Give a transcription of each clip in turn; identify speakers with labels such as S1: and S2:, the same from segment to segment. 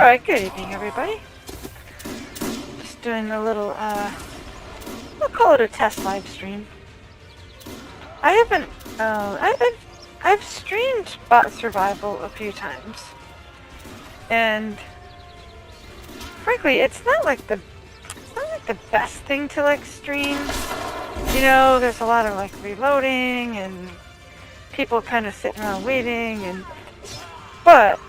S1: Alright, good evening everybody. Just doing a little, we'll call it a test live stream. I haven't, I've streamed BotSurvival a few times. And, frankly, it's not like the best thing to like stream. You know, there's a lot of like reloading and people kind of sitting around waiting but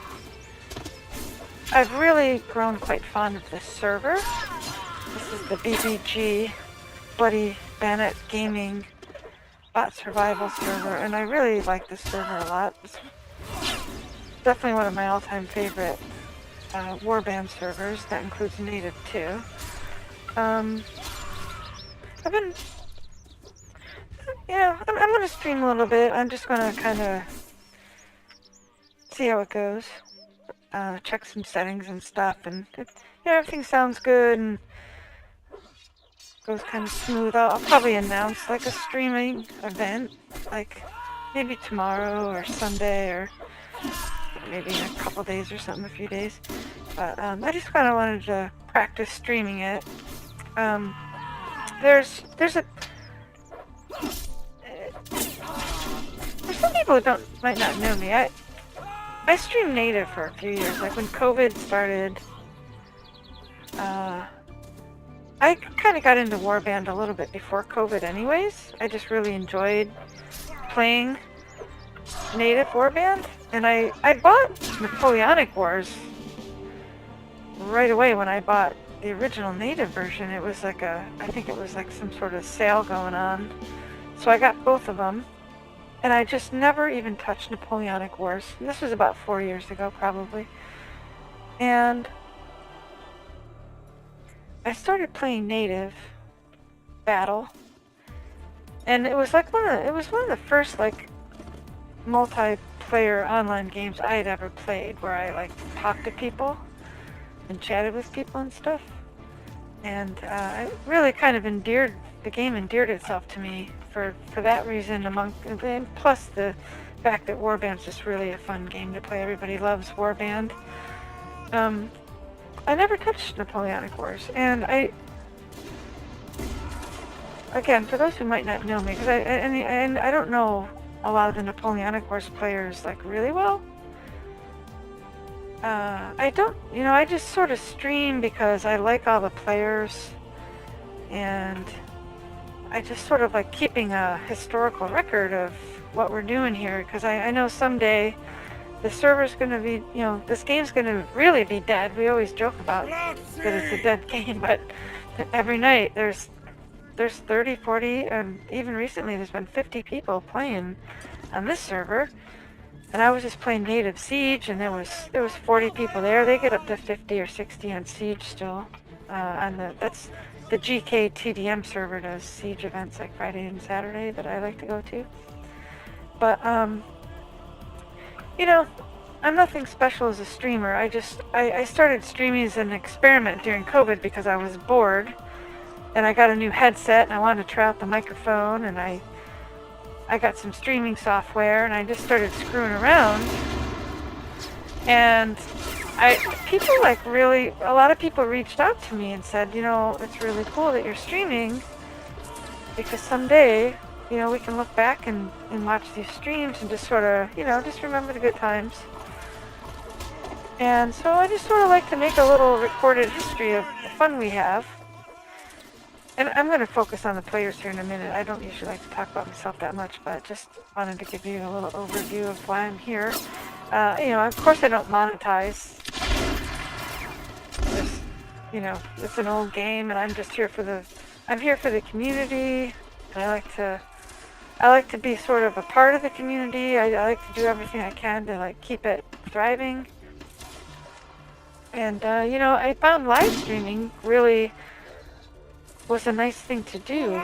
S1: I've really grown quite fond of this server. This is the BBG Bloody Bandit Gaming BotSurvival server, and I really like this server a lot. It's definitely one of my all-time favorite warband servers. That includes native too. I'm gonna stream a little bit. I'm just gonna kind of see how it goes. Check some settings and stuff, and if everything sounds good and goes kind of smooth, I'll probably announce like a streaming event, like maybe tomorrow or Sunday or maybe in a couple days or something, a few days. But I just kind of wanted to practice streaming it. There's some people who might not know me. I streamed native for a few years. Like when COVID started, I kind of got into warband a little bit before COVID anyways. I just really enjoyed playing native warband, and I bought Napoleonic Wars right away when I bought the original native version. It was like I think it was like some sort of sale going on, so I got both of them. And I just never even touched Napoleonic Wars. And this was about 4 years ago, probably. And I started playing native battle, and it was like one of the first like multiplayer online games I had ever played, where I like talked to people and chatted with people and stuff. And I really kind of the game endeared itself to me for that reason, and plus the fact that warband's just really a fun game to play. Everybody loves warband. I never touched Napoleonic Wars, and again, for those who might not know me, because I don't know a lot of the Napoleonic Wars players like really well. I just sort of stream because I like all the players, and I just sort of like keeping a historical record of what we're doing here, because I know someday the server's going to be, this game's going to really be dead. We always joke about that it's a dead game, but every night there's 30, 40, and even recently there's been 50 people playing on this server. And I was just playing native Siege, and there was 40 people there. They get up to 50 or 60 on Siege still. That's the GK TDM server does Siege events like Friday and Saturday that I like to go to. But I'm nothing special as a streamer. I started streaming as an experiment during COVID because I was bored, and I got a new headset and I wanted to try out the microphone, and I got some streaming software, and I just started screwing around. And a lot of people reached out to me and said, it's really cool that you're streaming, because someday, we can look back and watch these streams and just sort of, just remember the good times. And so I just sort of like to make a little recorded history of the fun we have. And I'm going to focus on the players here in a minute. I don't usually like to talk about myself that much, but just wanted to give you a little overview of why I'm here. Of course I don't monetize. It's an old game, and I'm just here for the community. And I like to be sort of a part of the community. I like to do everything I can to like keep it thriving. And I found live streaming really was a nice thing to do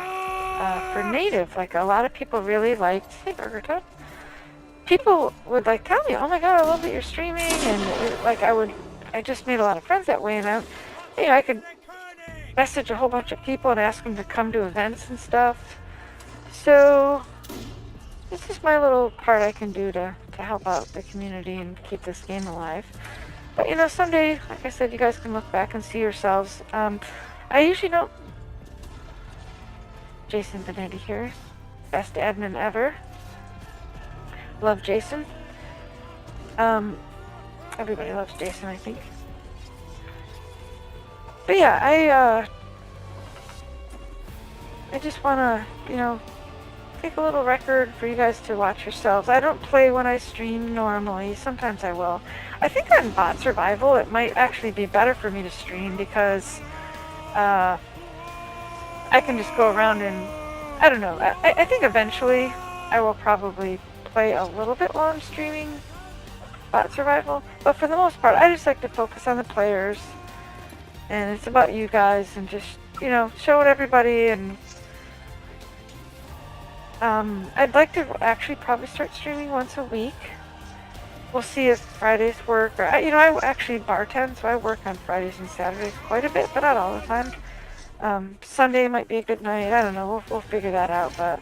S1: for native. Like, a lot of people really liked, hey Burger Tub, people would like tell me, oh my god, I love that you're streaming, and I just made a lot of friends that way, and I could message a whole bunch of people and ask them to come to events and stuff. So this is my little part I can do to help out the community and keep this game alive. But you know, someday, like I said, you guys can look back and see yourselves. I usually don't... Jason Benetti here. Best admin ever. Love Jason. Everybody loves Jason, I think. But yeah, I just want to, you know, take a little record for you guys to watch yourselves. I don't play when I stream normally. Sometimes I will. I think on BotSurvival it might actually be better for me to stream because I can just go around and, I don't know. I think eventually I will probably play a little bit while I'm streaming BotSurvival. But for the most part, I just like to focus on the players. And it's about you guys and just, you know, show it everybody. And I'd like to actually probably start streaming once a week. We'll see if Fridays work. Or, you know, I actually bartend, so I work on Fridays and Saturdays quite a bit, but not all the time. Sunday might be a good night. I don't know. We'll figure that out. But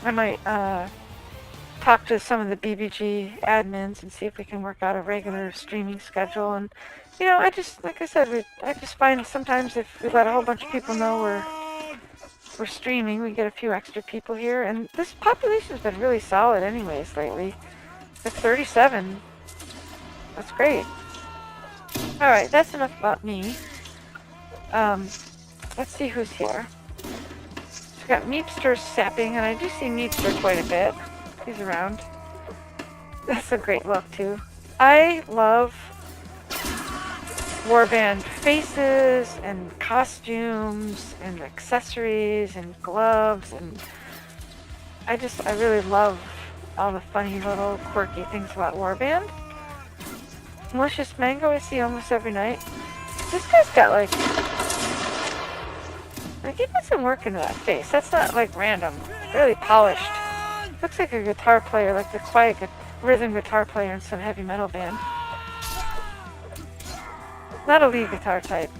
S1: I might talk to some of the BBG admins and see if we can work out a regular streaming schedule. And you know, I just, like I said, I just find sometimes if we let a whole bunch of people know we're streaming, we get a few extra people here. And this population's been really solid anyways lately. It's 37. That's great. Alright, that's enough about me. Let's see who's here. So we got Meepster sapping, and I do see Meepster quite a bit. He's around. That's a great look too. I love warband faces and costumes and accessories and gloves, and I really love all the funny little quirky things about warband. Malicious Mango I see almost every night. This guy's got like he put some work into that face. That's not like random. It's really polished. Looks like a guitar player, like the quiet rhythm guitar player in some heavy metal band. Not a lead guitar type.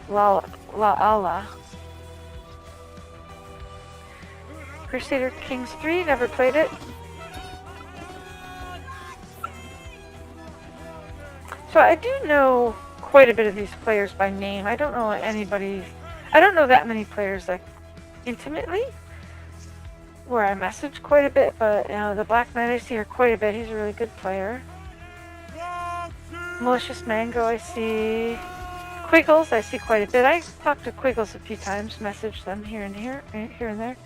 S1: La Allah. Crusader Kings 3, never played it. So I do know quite a bit of these players by name. I don't know that many players like intimately, where I message quite a bit, but you know, the Black Knight I see her quite a bit. He's a really good player. Malicious Mango I see. Quiggles I see quite a bit. I talked to Quiggles a few times, messaged them here and there.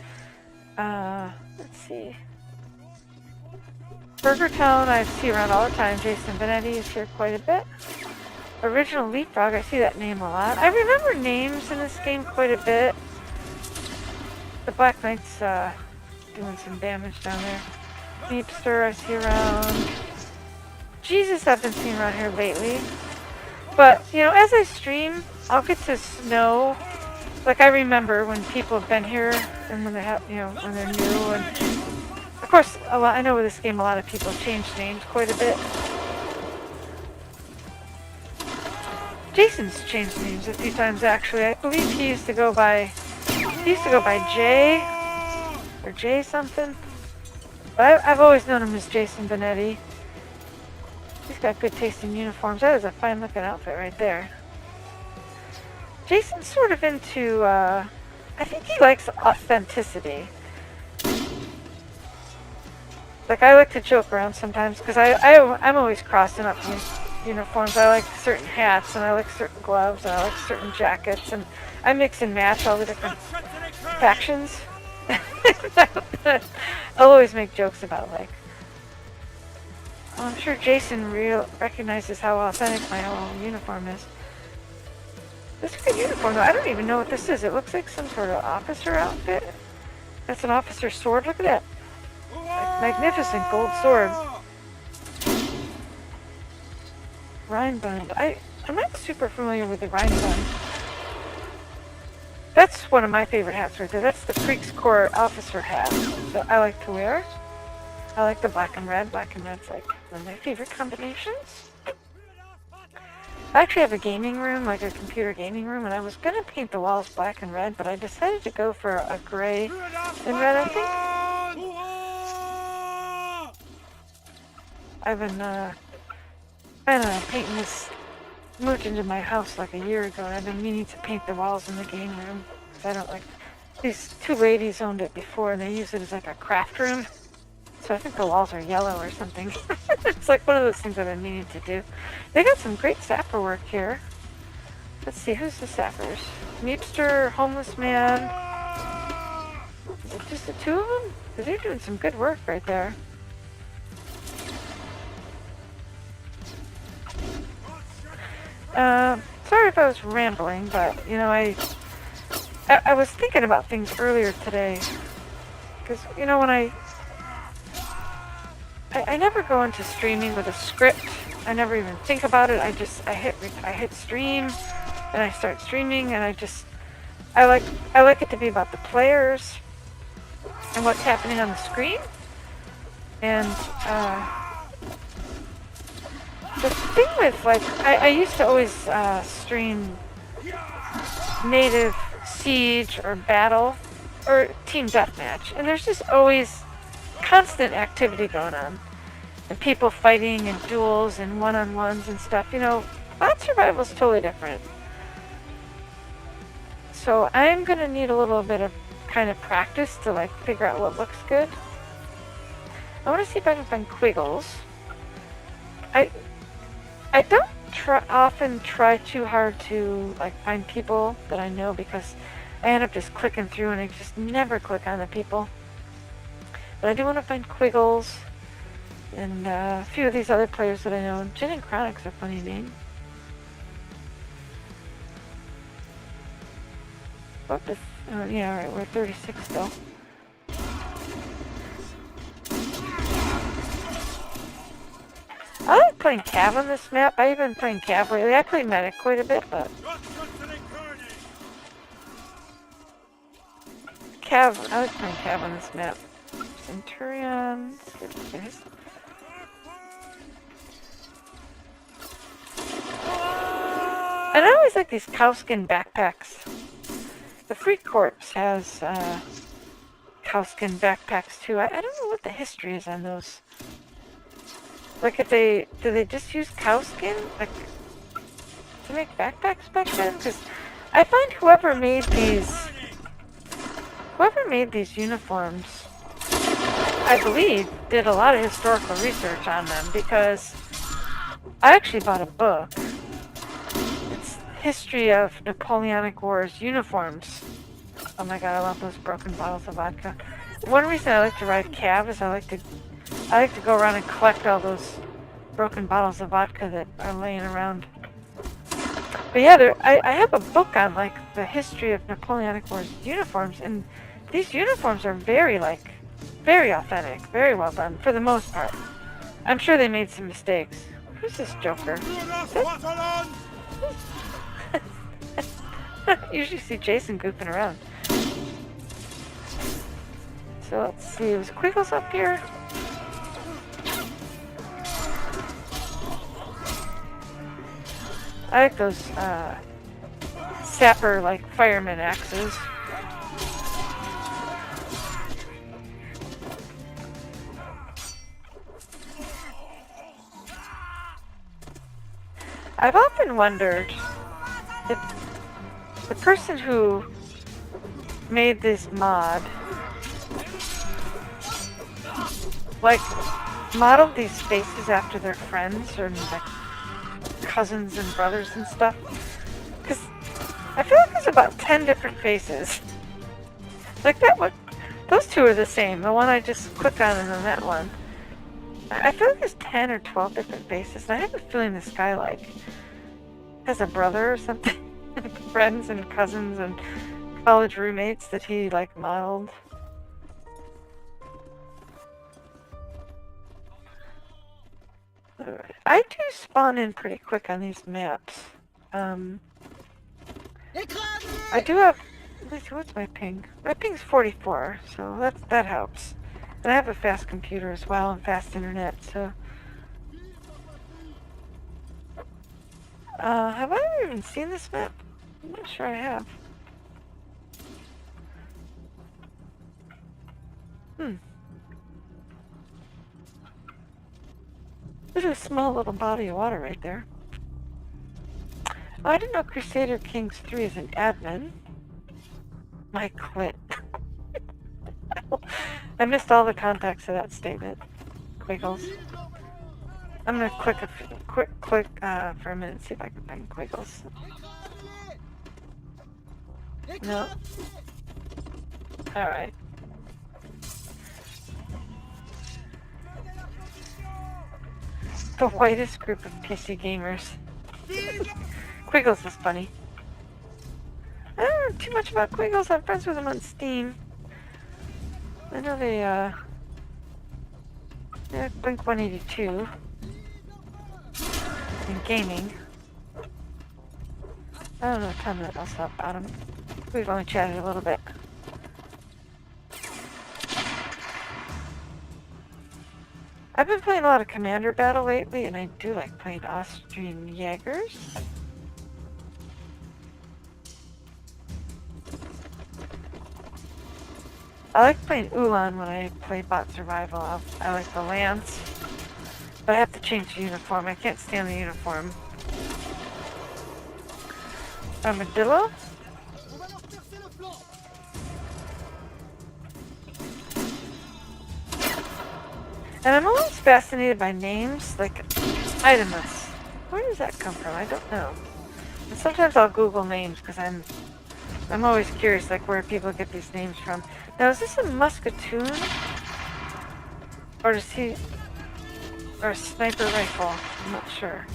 S1: Let's see. Burger Town I see around all the time. Jason Benetti is here quite a bit. Original Leapfrog, I see that name a lot. I remember names in this game quite a bit. The Black Knight's doing some damage down there. Meepster I see around. Jesus I've been seeing around here lately. But, you know, as I stream, I'll get to know, like I remember when people have been here and when they have, you know, when they're new. And of course, I know with this game a lot of people have changed names quite a bit. Jason's changed names a few times actually. I believe he used to go by Jay or Jay something. But I've always known him as Jason Benetti. He's got good taste in uniforms. That is a fine looking outfit right there. Jason's sort of into, I think he likes authenticity. Like I like to joke around sometimes because I'm always crossing up uniforms. I like certain hats and I like certain gloves and I like certain jackets, and I mix and match all the different factions. I'll always make jokes about like, I'm sure Jason recognizes how authentic my whole uniform is. This is a good uniform though. I don't even know what this is. It looks like some sort of officer outfit. That's an officer's sword. Look at that. Magnificent gold sword. Rhinebund. I'm not super familiar with the Rhinebund. That's one of my favorite hats right there. That's the Creek's Court officer hat that I like to wear. I like the black and red. Black and red's like one of my favorite combinations. I actually have a gaming room, like a computer gaming room, and I was going to paint the walls black and red, but I decided to go for a gray and red, I think. I've been planning on painting this. Moved into my house like a year ago, and I've been meaning to paint the walls in the game room. Because I don't like... These two ladies owned it before, and they use it as like a craft room. So I think the walls are yellow or something. It's like one of those things I've been meaning to do. They got some great sapper work here. Let's see, who's the sappers? Meepster, Homeless Man. Is it just the two of them? Because they're doing some good work right there. Sorry if I was rambling, but, you know, I was thinking about things earlier today. Because, you know, when I never go into streaming with a script. I never even think about it. I hit stream, and I start streaming, and I like it to be about the players and what's happening on the screen. And the thing with, like, I used to always stream native siege or battle or team deathmatch, and there's just always constant activity going on, and people fighting and duels and one-on-ones and stuff. You know, bot survival is totally different. So I'm gonna need a little bit of kind of practice to like figure out what looks good. I want to see if I can find Quiggles. I don't often try too hard to like find people that I know, because I end up just clicking through and I just never click on the people. But I do want to find Quiggles and a few of these other players that I know. Jin and Chronic's a funny name. What the? Oh, yeah, alright, we're 36 still. I like playing Cav on this map. I've been playing Cav lately. I play Medic quite a bit, but Cav, I like playing Cav on this map. Centurion. And I always like these cowskin backpacks. The Free Corps has cowskin backpacks too. I don't know what the history is on those. Like, do they just use cowskin like to make backpacks back then? Because I find whoever made these uniforms, I believe, did a lot of historical research on them, because I actually bought a book. It's History of Napoleonic Wars Uniforms. Oh my god, I love those broken bottles of vodka. One reason I like to ride Cav is I like to go around and collect all those broken bottles of vodka that are laying around. But yeah, I have a book on like the history of Napoleonic Wars uniforms, and these uniforms are very authentic, very well done for the most part. I'm sure they made some mistakes. Who's this Joker? Usually see Jason goofing around. So let's see, was Quiggles up here? I like those sapper, like fireman axes. I've often wondered if the person who made this mod like modeled these faces after their friends or like cousins and brothers and stuff, because I feel like there's about 10 different faces like that one. Those two are the same, the one I just clicked on and then that one. I feel like there's 10 or 12 different faces, and I have a feeling this guy like has a brother or something. Friends and cousins and college roommates that he like modeled. I do spawn in pretty quick on these maps. I do have... Let's see, what's my ping? My ping's 44, so that helps. And I have a fast computer as well, and fast internet, so... have I ever even seen this map? I'm not sure I have. There's a small little body of water right there. Oh, I didn't know Crusader Kings 3 is an admin. I quit. I missed all the context of that statement. Quiggles. I'm gonna click for a minute and see if I can find Quiggles. No. Alright. The whitest group of PC gamers. Quiggles is funny. I don't know too much about Quiggles. I'm friends with them on Steam. I know they, Blink 182 in gaming. I don't know a ton else about them. We've only chatted a little bit. I've been playing a lot of Commander Battle lately, and I do like playing Austrian Jaegers. I like playing Ulan when I play BotSurvival. I like the Lance, but I have to change the uniform. I can't stand the uniform. Armadillo? And I'm always fascinated by names, like Itemus. Where does that come from? I don't know. And sometimes I'll Google names because I'm always curious, like where people get these names from. Now, is this a Muscatoon? Or does he... Or a sniper rifle? I'm not sure.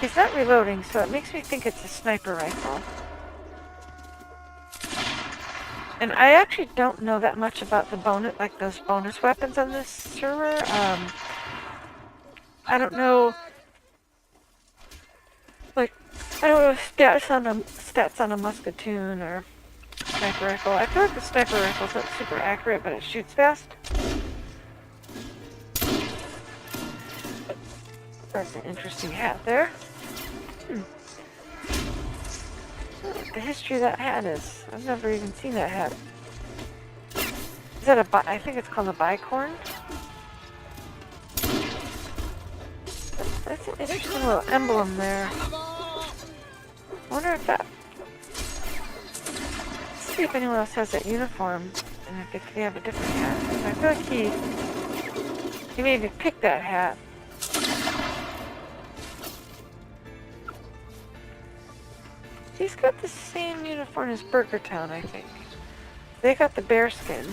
S1: He's not reloading, so it makes me think it's a sniper rifle. And I actually don't know that much about the bonus, like those bonus weapons on this server. I don't know, like, I don't know stats on a Muscatoon or sniper rifle. I feel like the sniper rifle's not super accurate, but it shoots fast. That's an interesting hat there. The history of that hat is. I've never even seen that hat. Is that I think it's called a bicorn? That's an interesting little emblem there. I wonder if that... Let's see if anyone else has that uniform. And if they have a different hat. I feel like he made me pick that hat. He's got the same uniform as Burger Town, I think. They got the bear skin.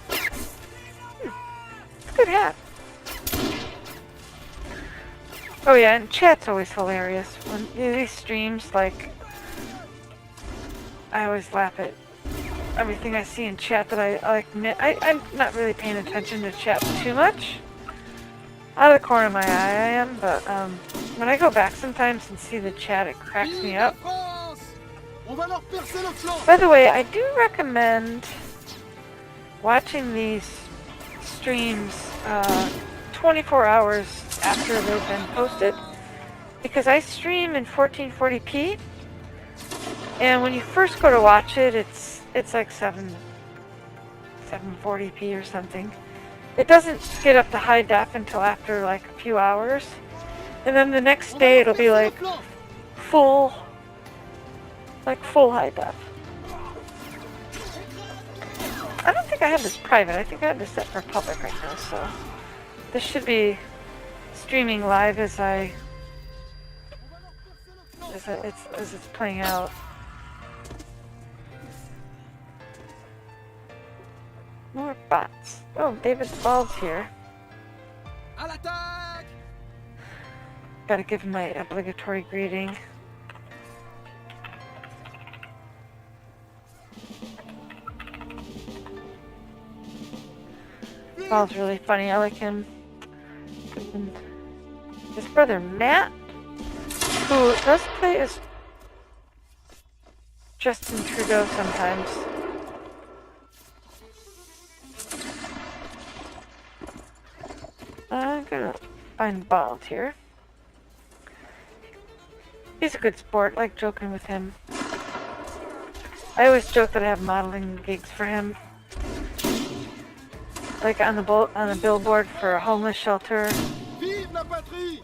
S1: It's a good hat. Oh yeah, and chat's always hilarious. When these streams, like, I always laugh at everything I see in chat that I'm not really paying attention to chat too much. Out of the corner of my eye I am, but when I go back sometimes and see the chat, it cracks me up. By the way, I do recommend watching these streams 24 hours after they've been posted, because I stream in 1440p, and when you first go to watch it, it's like 740p or something. It doesn't get up to high def until after like a few hours. And then the next day it'll be like full high def. I don't think I have this private. I think I have this set for public right now, so this should be streaming live as it's playing out. More bots. Oh, David Ball's here. Gotta give him my obligatory greeting. Ball's really funny. I like him. And his brother Matt, who does play as Justin Trudeau sometimes. I'm gonna find Bald here. He's a good sport. I like joking with him. I always joke that I have modeling gigs for him. like on the billboard for a homeless shelter.
S2: Vive la patrie!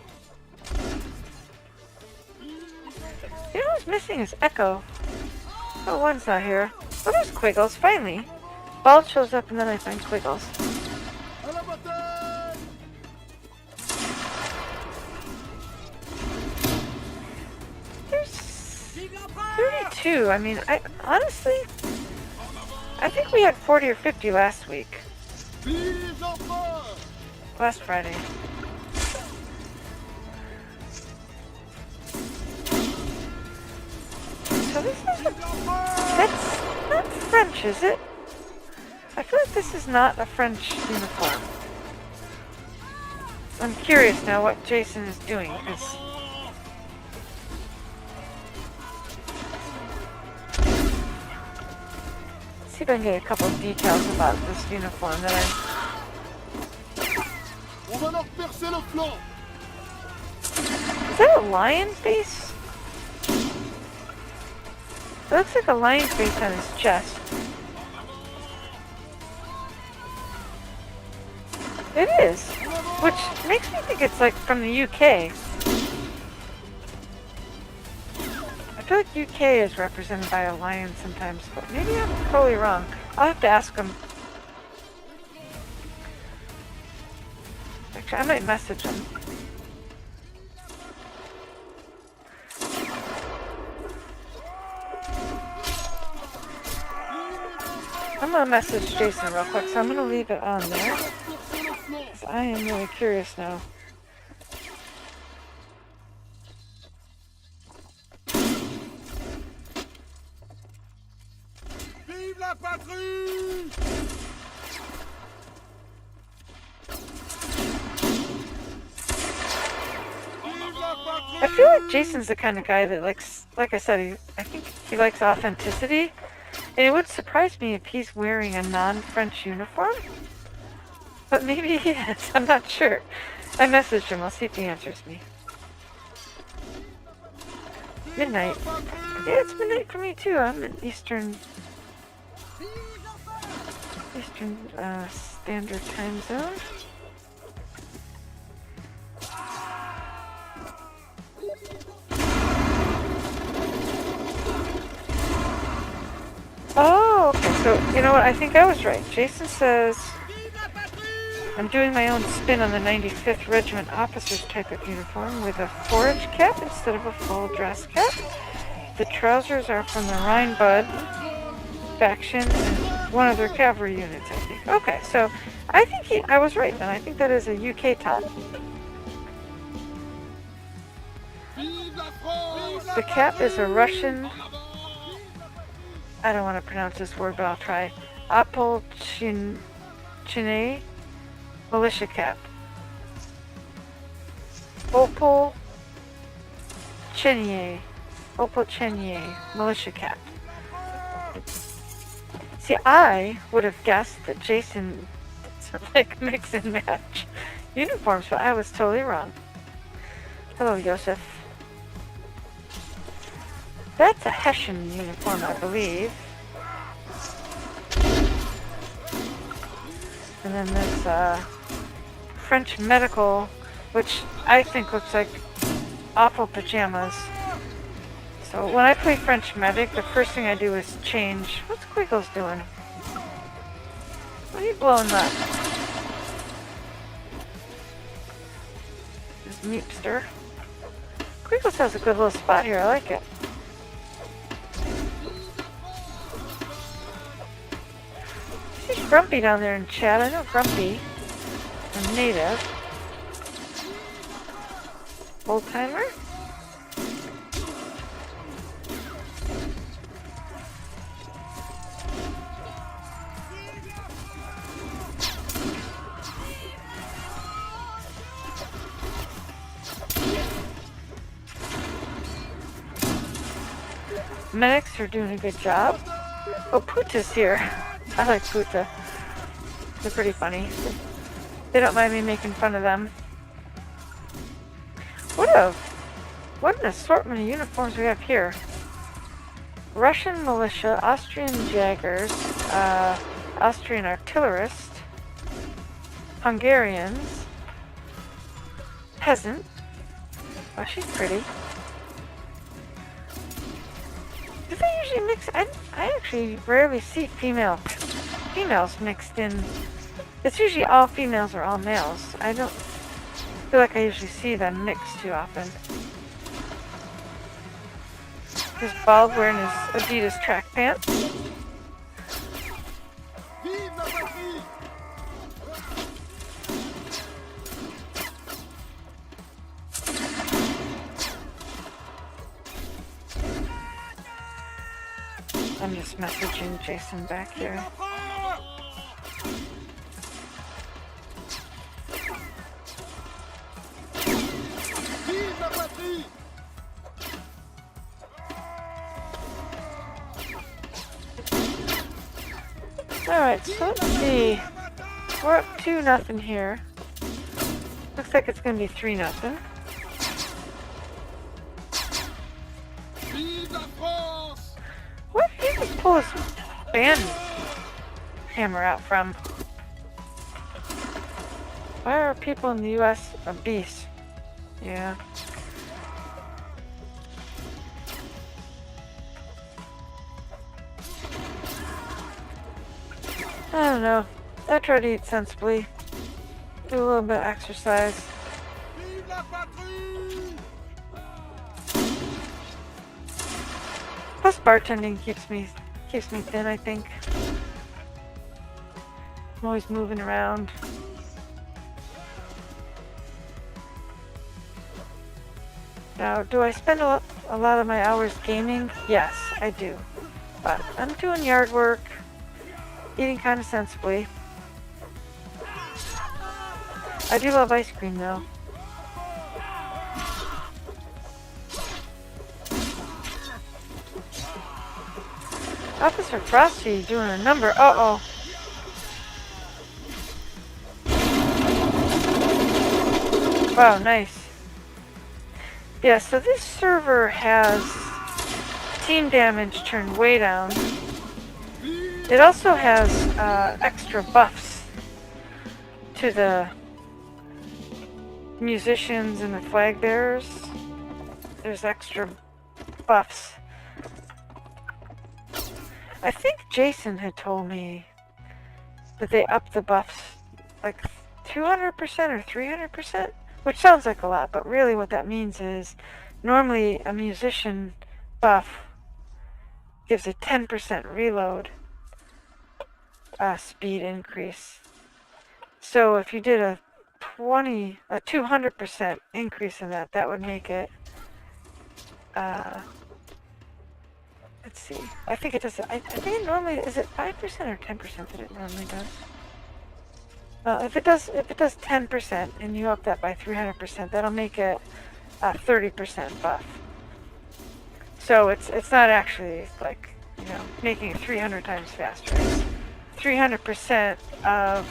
S1: You know who's missing is Echo. Oh, one's not here. Oh, there's Quiggles, finally. Bald shows up and then I find Quiggles.
S2: À la bataille!
S1: There's 32. I mean, honestly, I think we had 40 or 50 last week.
S2: Vive l'empereur!
S1: Last Friday. So this is that's not French, is it? I feel like this is not a French uniform. I'm curious now what Jason is doing, because let's see if I can get a couple of details about this uniform that
S2: On va leur percer le flanc!
S1: Is that a lion face? It looks like a lion face on his chest. It is, which makes me think it's like from the UK. I feel like UK is represented by a lion sometimes, but maybe I'm totally wrong. I'll have to ask him. Actually, I might message him. I'm gonna message Jason real quick, so I'm gonna leave it on there. 'Cause I am really curious now.
S2: Vive la patrie!
S1: I feel like Jason's the kind of guy that likes, like I said, I think he likes authenticity. And it would surprise me if he's wearing a non-French uniform. But maybe he is, I'm not sure. I messaged him, I'll see if he answers me. Midnight. Yeah, it's midnight for me too. I'm in Eastern Standard Time Zone. Oh, okay, so you know what? I think I was right. Jason says I'm doing my own spin on the 95th Regiment officer's type of uniform with a forage cap instead of a full dress cap. The trousers are from the Rheinbud faction and one of their cavalry units, I think. Okay, so I think I was right then. I think that is a UK top. The cap is a Russian, I don't want to pronounce this word, but I'll try. Opolchine militia cap. Opolchenie militia cap. See, I would have guessed that Jason like mix and match uniforms, but I was totally wrong. Hello, Joseph. That's a Hessian uniform, I believe. And then this French medical, which I think looks like awful pajamas. So when I play French medic, the first thing I do is change. What's Quiggles doing? What are you blowing up? This meepster. Quiggles has a good little spot here, I like it. I see Grumpy down there in chat. I know Grumpy. A native. Old timer? Medics are doing a good job. Oh, Puta's here. I like Puta. They're pretty funny. They don't mind me making fun of them. What an assortment of uniforms we have here. Russian militia, Austrian jaggers, Austrian artillerist, Hungarians. Peasant. Oh, she's pretty. Do they usually mix? I actually rarely see females mixed in. It's usually all females or all males. I don't feel like I usually see them mixed too often. There's Bald wearing his Adidas track pants.
S2: Vive la patrie!
S1: I'm just messaging Jason back here.
S2: Vive la patrie!
S1: Alright, so let's see. We're up 2-0 here. Looks like it's gonna be 3-0.
S2: Vive la France!
S1: Where did he just pull his band hammer out from? Why are people in the US obese? Yeah. I don't know. I try to eat sensibly. Do a little bit of exercise.
S2: Vive la patrie!
S1: Plus bartending keeps me thin, I think. I'm always moving around. Now, do I spend a lot of my hours gaming? Yes, I do. But I'm doing yard work, eating kind of sensibly. I do love ice cream though. Officer Frosty doing a number. Uh-oh. Wow, nice. Yeah, so this server has team damage turned way down. It also has extra buffs to the musicians and the flag bearers. There's extra buffs. I think Jason had told me that they upped the buffs like 200% or 300%, which sounds like a lot, but really what that means is normally a musician buff gives a 10% reload speed increase. So if you did a 200% increase in that, that would make it, let's see, I think it does, I think it normally, is it 5% or 10% that it normally does? Well, if it does 10% and you up that by 300%, that'll make it a 30% buff. So it's not actually like, you know, making it 300 times faster. It's 300% of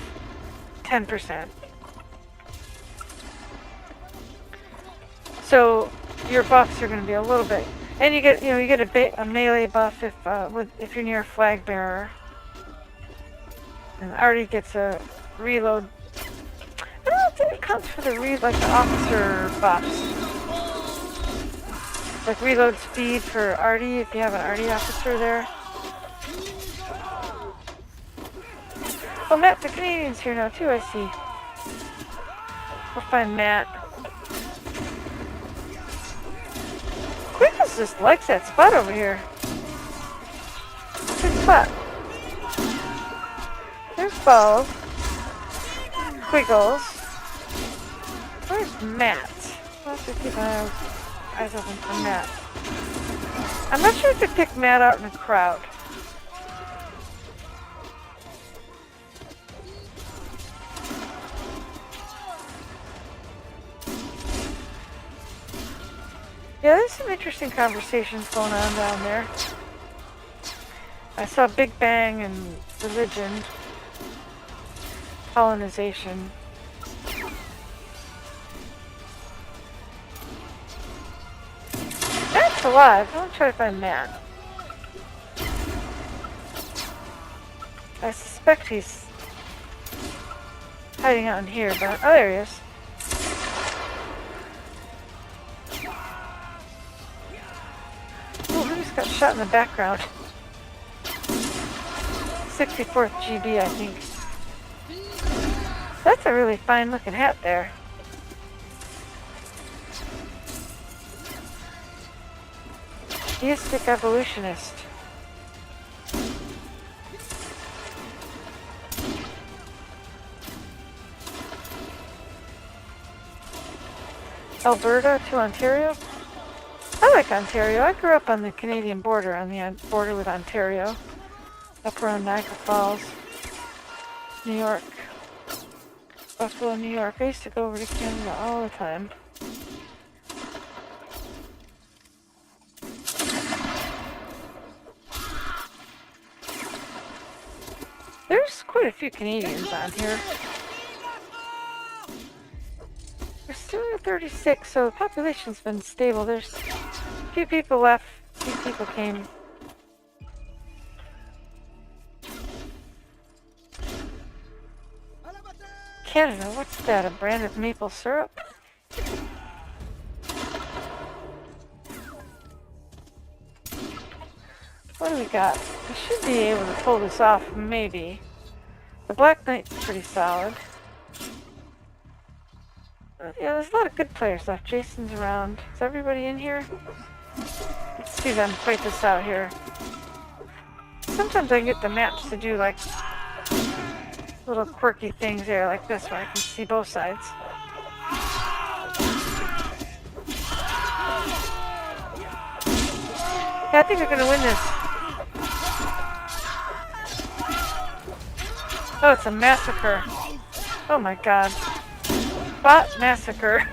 S1: 10%. So your buffs are going to be a little bit, and you get a melee buff if you're near a flag bearer, and Artie gets a reload. I don't know if it counts for the like the officer buffs, like reload speed for Artie if you have an Artie officer there. Oh, Matt, the Canadian's here now too. I see. We'll find Matt. Quiggles just likes that spot over here. Good spot. There's Bo. Quiggles. Where's Matt? I'll have to keep my eyes open for Matt. I'm not sure if to pick Matt out in a crowd. Yeah, there's some interesting conversations going on down there. I saw Big Bang and religion, colonization. Matt's alive. I want to try to find Matt. I suspect he's hiding out in here, but oh, there he is. Oh, he just got shot in the background. 64th GB, I think. That's a really fine looking hat there. Theistic evolutionist. Alberta to Ontario? I like Ontario. I grew up on the Canadian border, on the border with Ontario. Up around Niagara Falls, New York. Buffalo, New York. I used to go over to Canada all the time. There's quite a few Canadians on here. There's still 36, so the population's been stable. There's a few people left, a few people came. Canada, what's that? A brand of maple syrup? What do we got? We should be able to pull this off, maybe. The Black Knight's pretty solid. Yeah, there's a lot of good players left. Jason's around. Is everybody in here? Let's see them fight this out here. Sometimes I can get the maps to do like little quirky things there, like this, where I can see both sides. Yeah, I think we're gonna win this. Oh, it's a massacre. Oh my god. Bot massacre.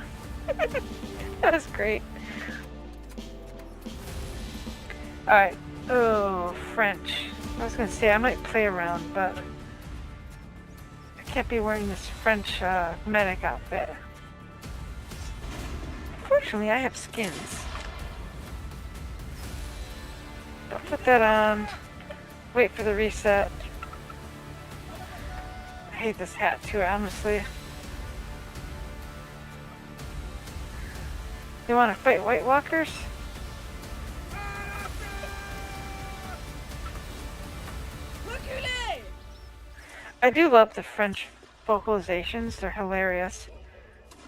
S1: That was great. Alright. Oh, French. I was gonna say, I might play around, but I can't be wearing this French medic outfit. Fortunately, I have skins. I'll put that on. Wait for the reset. I hate this hat too, honestly. You want to fight White Walkers? I do love the French vocalizations. They're hilarious.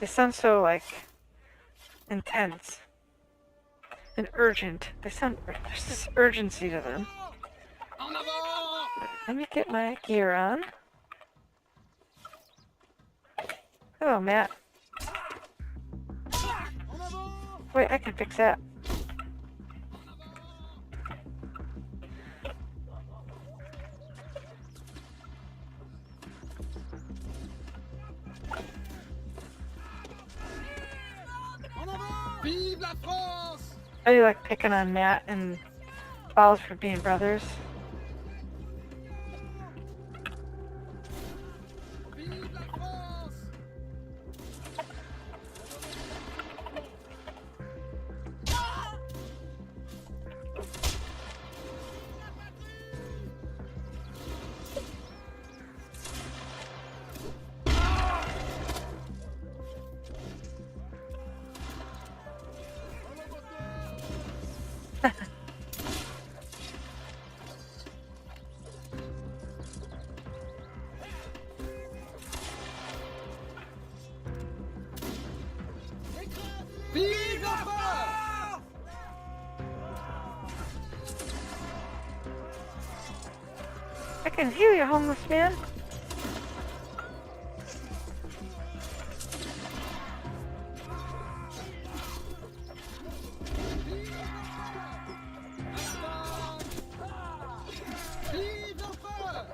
S1: They sound so, like, intense and urgent. There's this urgency to them. Let me get my gear on. Hello, Matt. Wait, I can fix that.
S2: Vive la France!
S1: I do like picking on Matt and Balls for being brothers.
S2: Vive la France! Vive la France!
S1: I can heal you, homeless man.
S2: Vive l'enfer!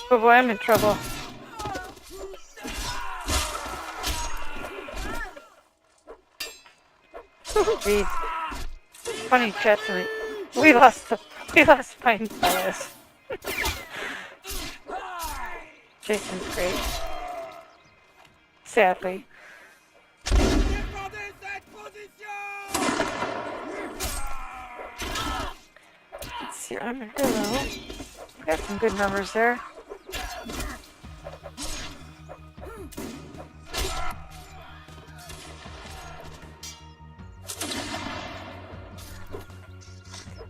S1: Oh boy, I'm in trouble. Read. Funny chat tonight. We lost fine fellas. Jason's great. sadly.
S2: Défendez cette position!
S1: Let's see, armadillo. Got some good numbers there.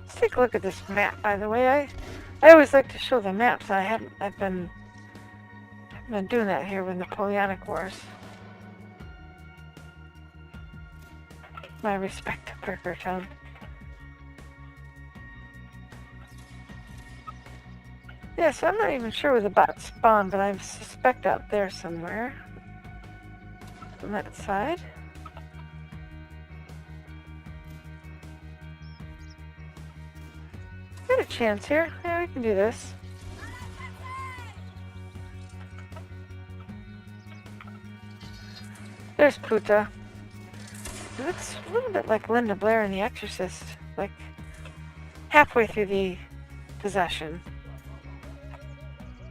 S1: Let's take a look at this map, by the way. I always like to show the maps. I've been doing that here with Napoleonic Wars. My respect to Burger Town. Yeah, so I'm not even sure where the bots spawn, but I suspect out there somewhere. On that side. Got a chance here. Yeah, we can do this. There's Puta. It looks a little bit like Linda Blair in The Exorcist. Like halfway through the possession.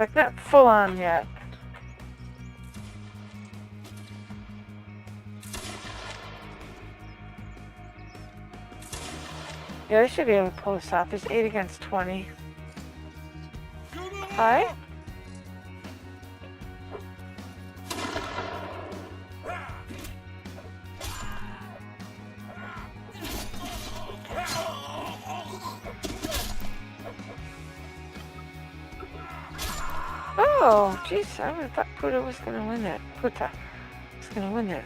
S1: Like not full on yet. Yeah, I should be able to pull this off. There's 8 against 20. Hi. Oh, jeez, I would have thought Puta was going to win that. Puta was going to win that.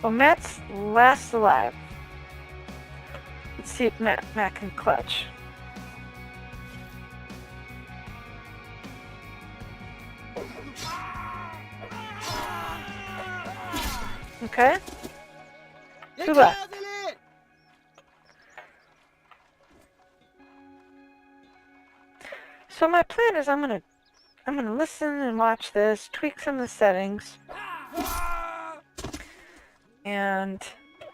S1: Well, Matt's last alive. Let's see if Matt can clutch. Okay. Two left. So my plan is I'm gonna listen and watch this, tweak some of the settings, and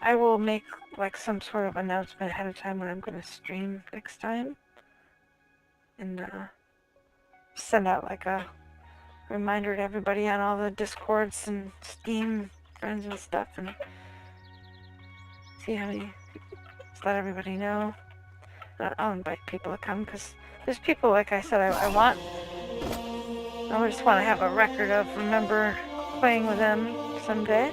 S1: I will make like some sort of announcement ahead of time when I'm gonna stream next time, and send out like a reminder to everybody on all the Discords and Steam friends and stuff, and see how many. Just let everybody know. I'll invite people to come because there's people, like I said, I want. I just want to have a record of remember playing with them someday.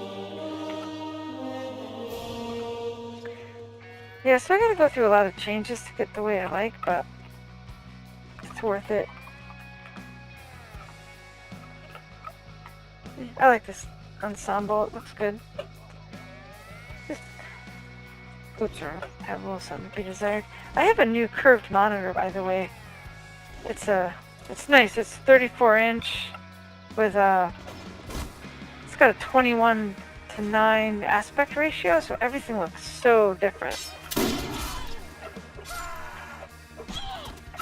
S1: Yeah, so I gotta go through a lot of changes to get the way I like, but it's worth it. I like this ensemble, it looks good. This boots have a little something to be desired. I have a new curved monitor, by the way. It's nice. It's 34-inch with it's got a 21:9 aspect ratio, so everything looks so different.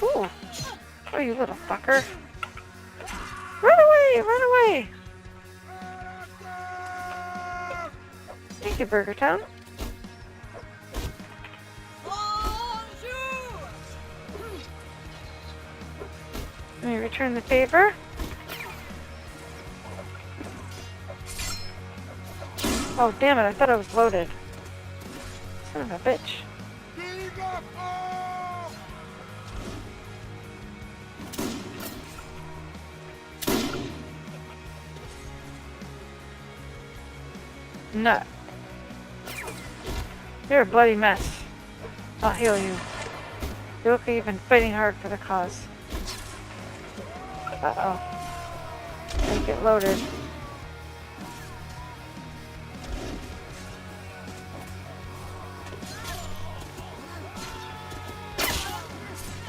S1: Ooh. Oh, you little fucker. Run away! Run away! Thank you, Burger Town. Let me return the favor. Oh, damn it, I thought I was loaded. Son of a bitch. Nut. You're a bloody mess. I'll heal you. You look like you've been fighting hard for the cause. Uh-oh. Make it loaded.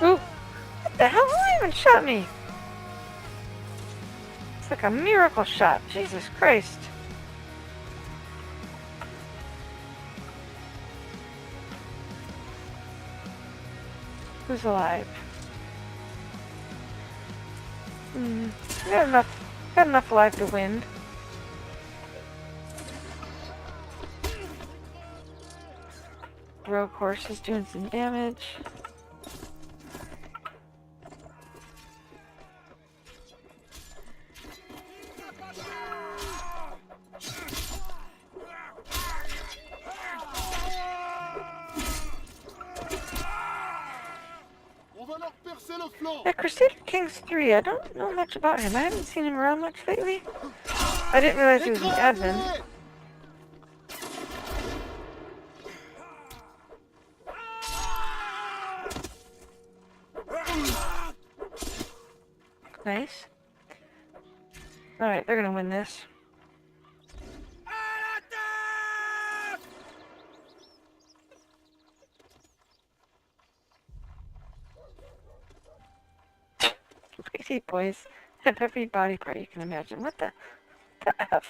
S1: Ooh! What the hell? Who even shot me? It's like a miracle shot. Jesus Christ. Who's alive? Got enough alive to win. Rogue horse is doing some damage. Yeah, Crusader Kings 3, I don't know much about him. I haven't seen him around much lately. I didn't realize he was an admin. Nice. Alright, they're gonna win this. Crazy boys have every body part you can imagine. What the F?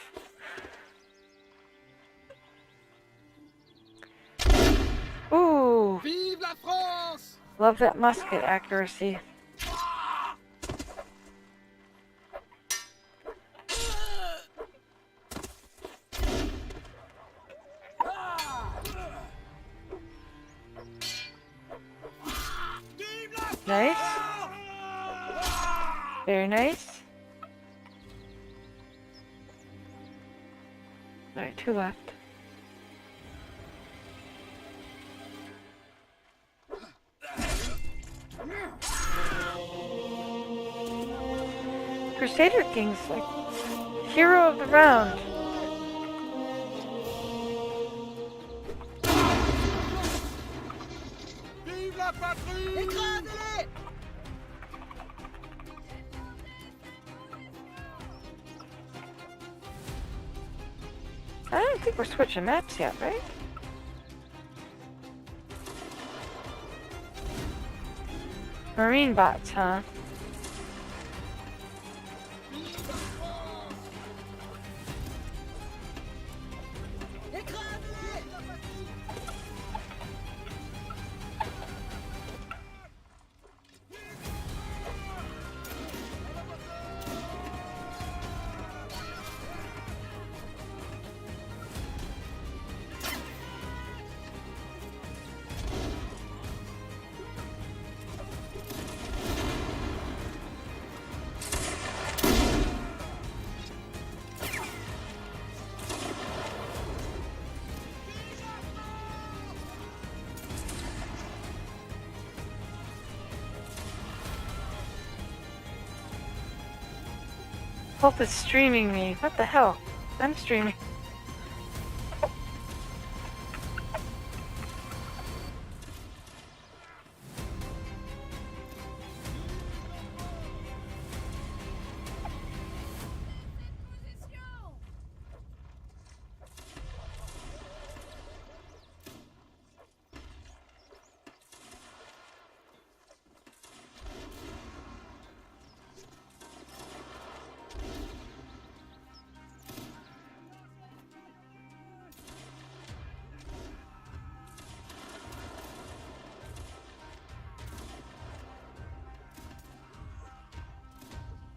S1: Ooh!
S2: Vive la France!
S1: Love that musket accuracy. Nice. Very nice. Alright, 2 left. Crusader King's like hero of the round.
S2: Vive la patrie! Écrasez-les!
S1: I don't think we're switching maps yet, right? Marine bots, huh? Hope is streaming me. What the hell? I'm streaming.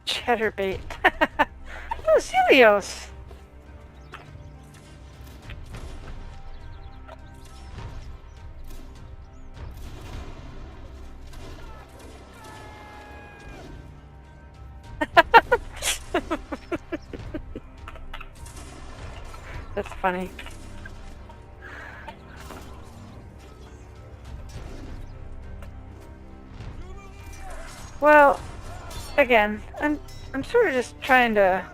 S1: Chatterbait. Oh, Celios! That's funny. Well, again, I'm sort of just trying to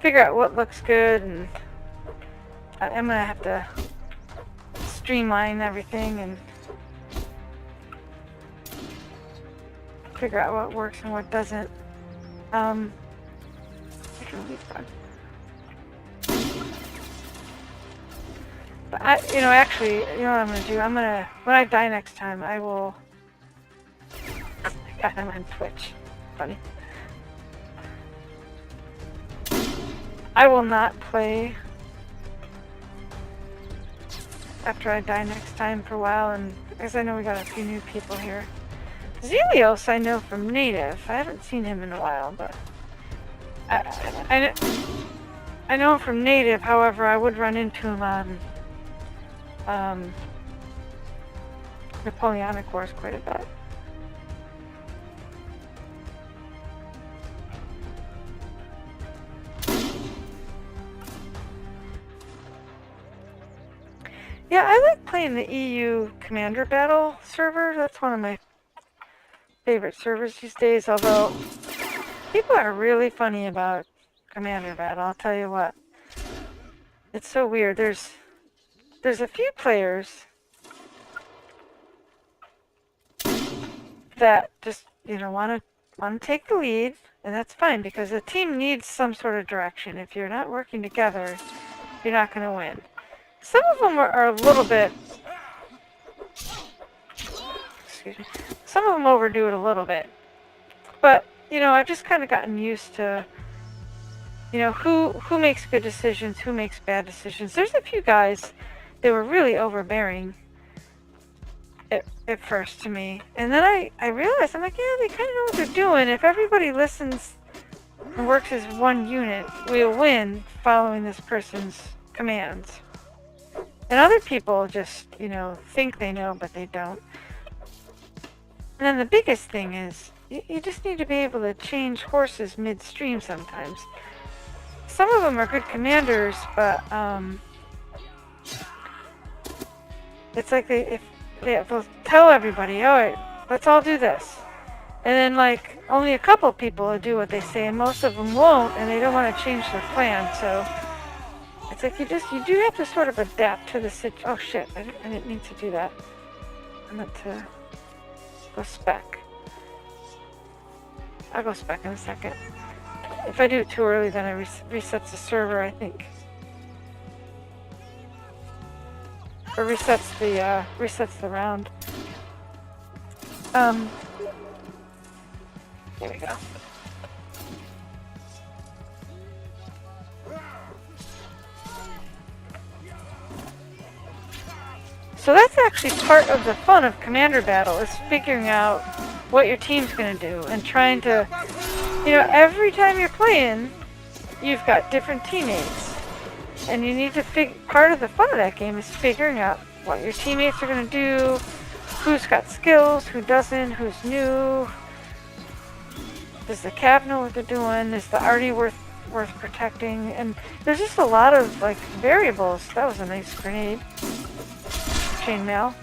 S1: figure out what looks good, and I'm gonna have to streamline everything and figure out what works and what doesn't. It can be fun. But actually, you know what I'm gonna do? When I die next time, I will. God, I'm on Twitch. Funny. I will not play after I die next time for a while, and because I know we got a few new people here. Zelios I know from Native. I haven't seen him in a while, but I know him from Native. However, I would run into him on Napoleonic Wars quite a bit. Yeah, I like playing the EU Commander Battle server. That's one of my favorite servers these days, although people are really funny about Commander Battle, I'll tell you what. It's so weird. There's a few players that just, want to take the lead, and that's fine because the team needs some sort of direction. If you're not working together, you're not going to win. Some of them are a little bit, excuse me, some of them overdo it a little bit. But, I've just kind of gotten used to, who makes good decisions, who makes bad decisions. There's a few guys that were really overbearing at first to me. And then I realized, I'm like, yeah, they kind of know what they're doing. If everybody listens and works as one unit, we'll win following this person's commands. And other people just, think they know, but they don't. And then the biggest thing is, you just need to be able to change horses midstream sometimes. Some of them are good commanders, but it's like they'll tell everybody, alright, let's all do this. And then, like, only a couple people will do what they say, and most of them won't, and they don't want to change their plan, so it's like you do have to sort of adapt to the situation. Oh shit, I didn't mean to do that. I meant to go spec. I'll go spec in a second. If I do it too early, then it resets the server, I think. Or resets the round. Here we go. So that's actually part of the fun of Commander Battle, is figuring out what your team's going to do and trying to, every time you're playing, you've got different teammates. And you need to part of the fun of that game is figuring out what your teammates are going to do, who's got skills, who doesn't, who's new. Does the Cav know what they're doing? Is the arty worth protecting? And there's just a lot of, variables. That was a nice grenade. Chainmail.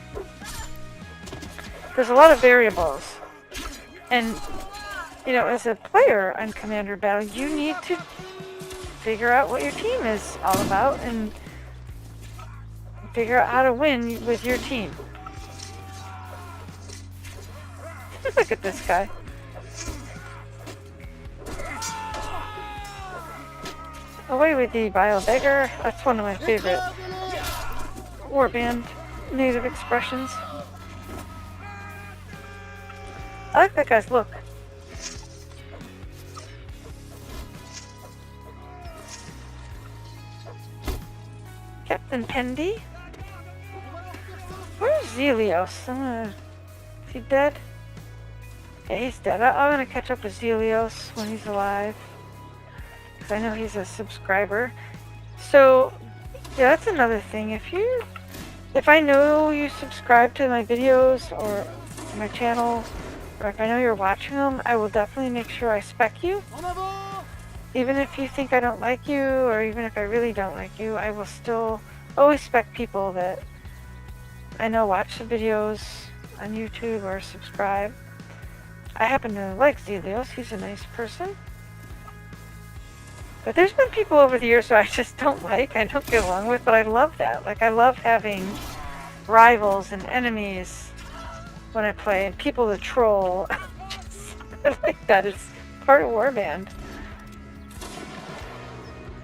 S1: There's a lot of variables. And, as a player on Commander Battle, you need to figure out what your team is all about and figure out how to win with your team. Look at this guy. Away with the Vile Beggar. That's one of my favorite warband native expressions. I like that guy's look. Captain Pendy? Where's Zelios? Is he dead? Yeah, he's dead. I'm gonna catch up with Zelios when he's alive. Because I know he's a subscriber. So, yeah, that's another thing. If I know you subscribe to my videos or my channel, or if I know you're watching them, I will definitely make sure I spec you. Even if you think I don't like you, or even if I really don't like you, I will still always spec people that I know watch the videos on YouTube or subscribe. I happen to like Zelios. He's a nice person. But there's been people over the years who I just don't like, I don't get along with, but I love that. I love having rivals and enemies when I play, and people to troll. I like that. It's part of Warband.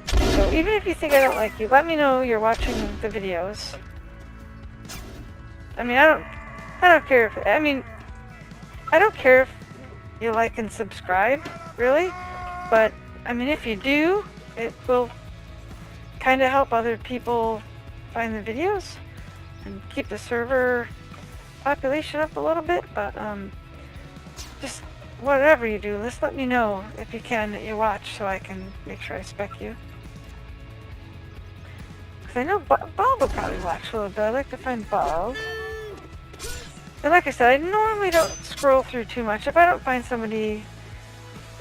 S1: So even if you think I don't like you, let me know you're watching the videos. I mean, I don't care if, I don't care if you like and subscribe, really. But, if you do, it will kind of help other people find the videos and keep the server population up a little bit. But, just whatever you do, just let me know if you can that you watch so I can make sure I spec you. Because I know Bob will probably watch a little bit. I like to find Bob. And like I said, I normally don't scroll through too much. If I don't find somebody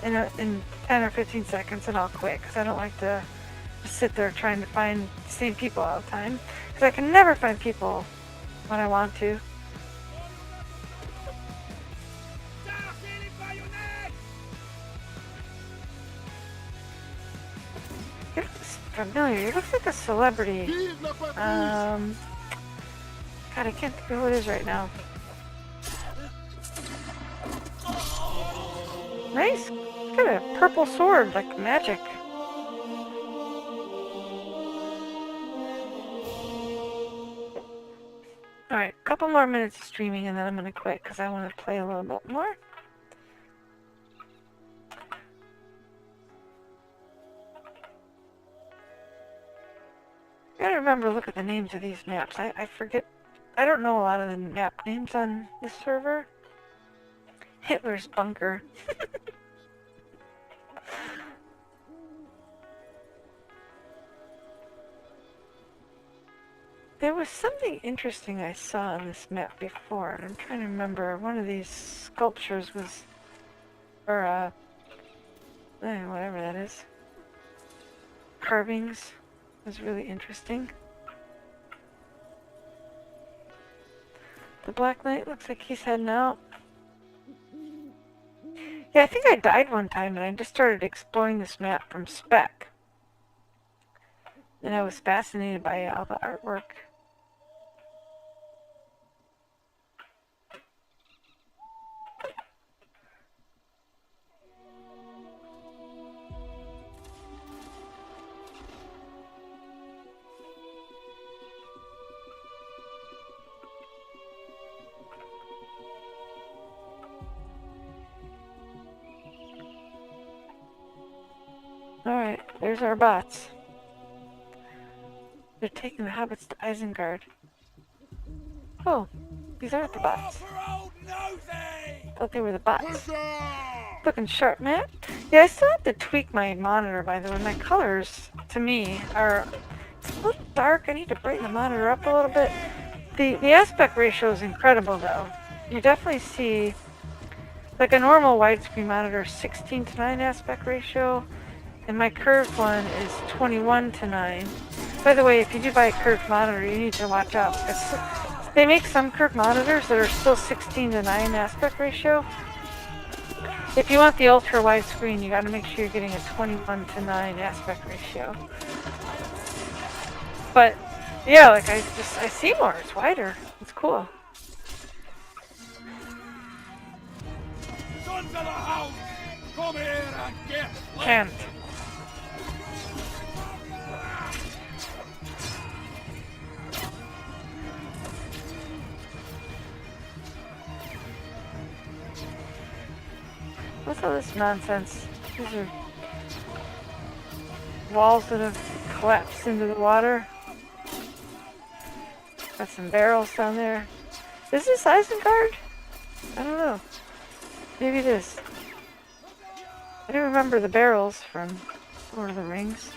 S1: in 10 or 15 seconds, then I'll quit. Because I don't like to sit there trying to find the same people all the time. Because I can never find people when I want to. familiar. He looks like a celebrity.
S2: Vive la patrie!
S1: God, I can't think of who it is right now. Nice. Got a purple sword, like magic. Alright, a couple more minutes of streaming and then I'm gonna quit because I want to play a little bit more. I gotta remember to look at the names of these maps. I forget. I don't know a lot of the map names on this server. Hitler's bunker. There was something interesting I saw on this map before, and I'm trying to remember. One of these sculptures was, or whatever that is. Carvings was really interesting. The Black Knight looks like he's heading out. Yeah, I think I died one time and I just started exploring this map from spec. And I was fascinated by all the artwork. Alright, there's our bots. They're taking the hobbits to Isengard. Oh, these aren't the bots. Thought they were the bots. Looking sharp, Matt. Yeah, I still have to tweak my monitor, by the way. My colors, to me, are a little dark. I need to brighten the monitor up a little bit. The aspect ratio is incredible, though. You definitely see, like a normal widescreen monitor, 16:9 aspect ratio. And my curved one is 21:9. By the way, if you do buy a curved monitor, you need to watch out. They make some curved monitors that are still 16:9 aspect ratio. If you want the ultra wide screen, you got to make sure you're getting a 21:9 aspect ratio. But yeah, like I see more. It's wider. It's cool.
S2: Sons of the house! Come here and get
S1: Can't. What's all this nonsense? These are walls that have collapsed into the water. Got some barrels down there. Is this Isengard? I don't know. Maybe it is. I do remember the barrels from Lord of the Rings.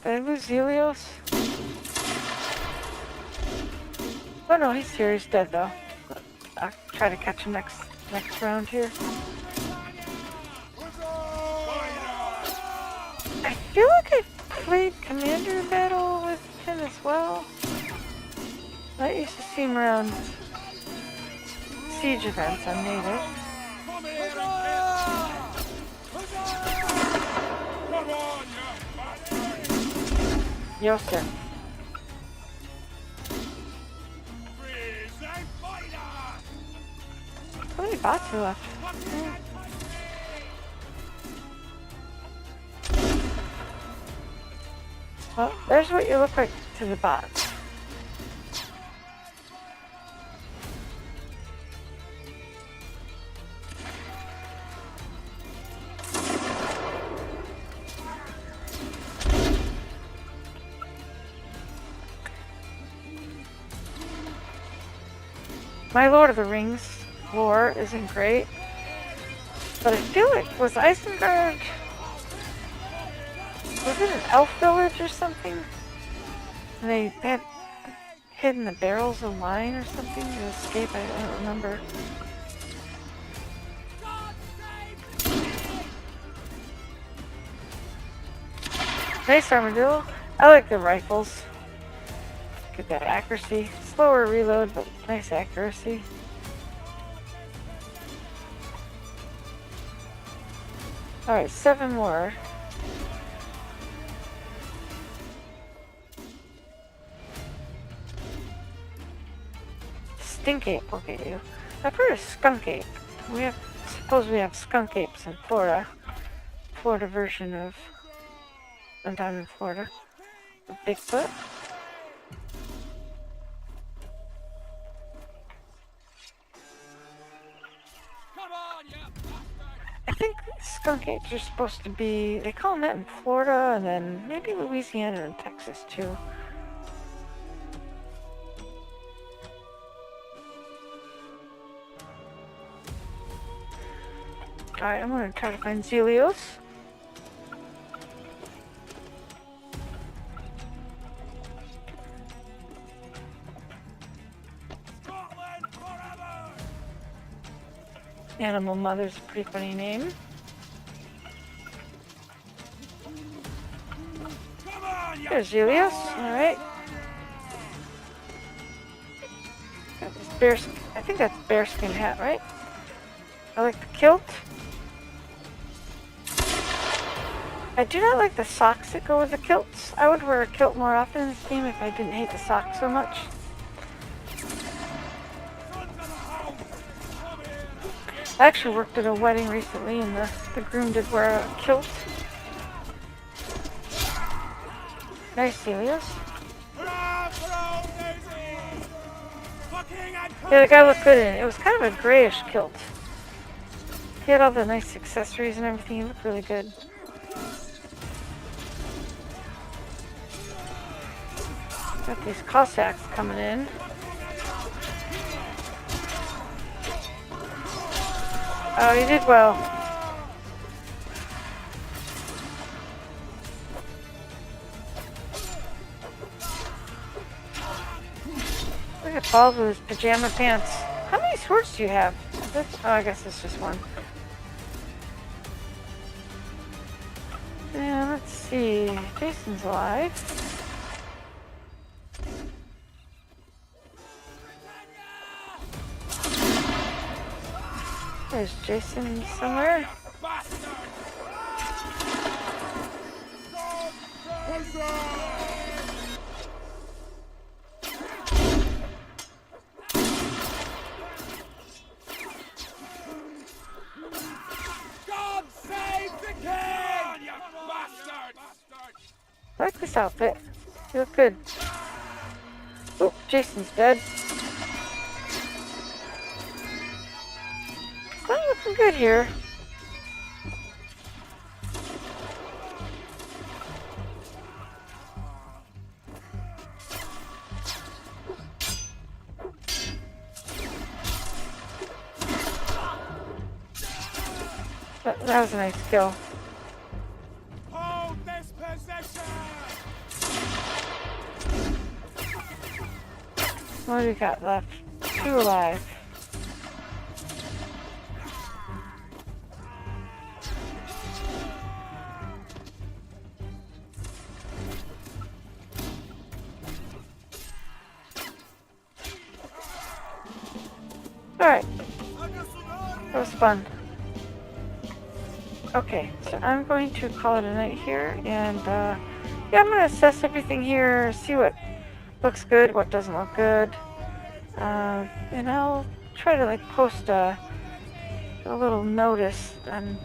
S1: Did I lose Helios? Oh no, he's here. He's dead though. I'll try to catch him next round here. I feel like I played Commander Battle with him as well. I used to see him around siege events on Native. Yoster. How many bots are left? Well, there's what you look like to the bots. My Lord of the Rings lore isn't great, but I feel like, was Isengard, was it an elf village or something? And they had hidden the barrels of wine or something to escape, I don't remember. Nice armadillo. I like the rifles. Get that accuracy. Slower reload, but nice accuracy. Alright, 7 more. Stink ape will get you. I've heard of skunk ape. Suppose we have skunk apes in Florida. Florida version of... I'm down in Florida. Bigfoot.
S2: Come on, you bastard!
S1: I think skunk apes are supposed to be... They call them that in Florida, and then maybe Louisiana and Texas too. Alright, I'm gonna try to find Zelios.
S2: Scotland forever!
S1: Animal Mother's a pretty funny name.
S2: Come on, you
S1: There's Zelios. Alright. Got this bearskin. I think that's bearskin hat, right? I like the kilt. I do not like the socks that go with the kilts. I would wear a kilt more often in this game if I didn't hate the socks so much. I actually worked at a wedding recently and the groom did wear a kilt. Nice, Zelios. Yeah, the guy looked good in it. It was kind of a grayish kilt. He had all the nice accessories and everything. He looked really good. Got these Cossacks coming in. Oh, you did well. Look at Paul with his pajama pants. How many swords do you have? Oh, I guess it's just one. Yeah, let's see. Jason's alive. There's Jason somewhere.
S2: God save the king! You bastard!
S1: I like this outfit. You look good. Oh, Jason's dead. It's not looking good here. That was a nice kill.
S2: Hold this position!
S1: What do we got left? 2 alive. Alright. That was fun. Okay, so I'm going to call it a night here, and yeah, I'm going to assess everything here, see what looks good, what doesn't look good, and I'll try to like post a little notice on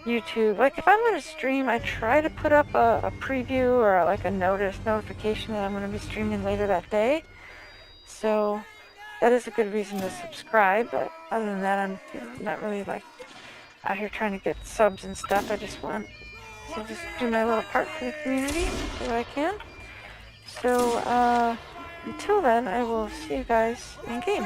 S1: YouTube. Like if I'm going to stream, I try to put up a preview or like a notification that I'm going to be streaming later that day, so that is a good reason to subscribe, but other than that, I'm not really like out here trying to get subs and stuff. I just want to just do my little part for the community, do what I can. So, until then, I will see you guys in game.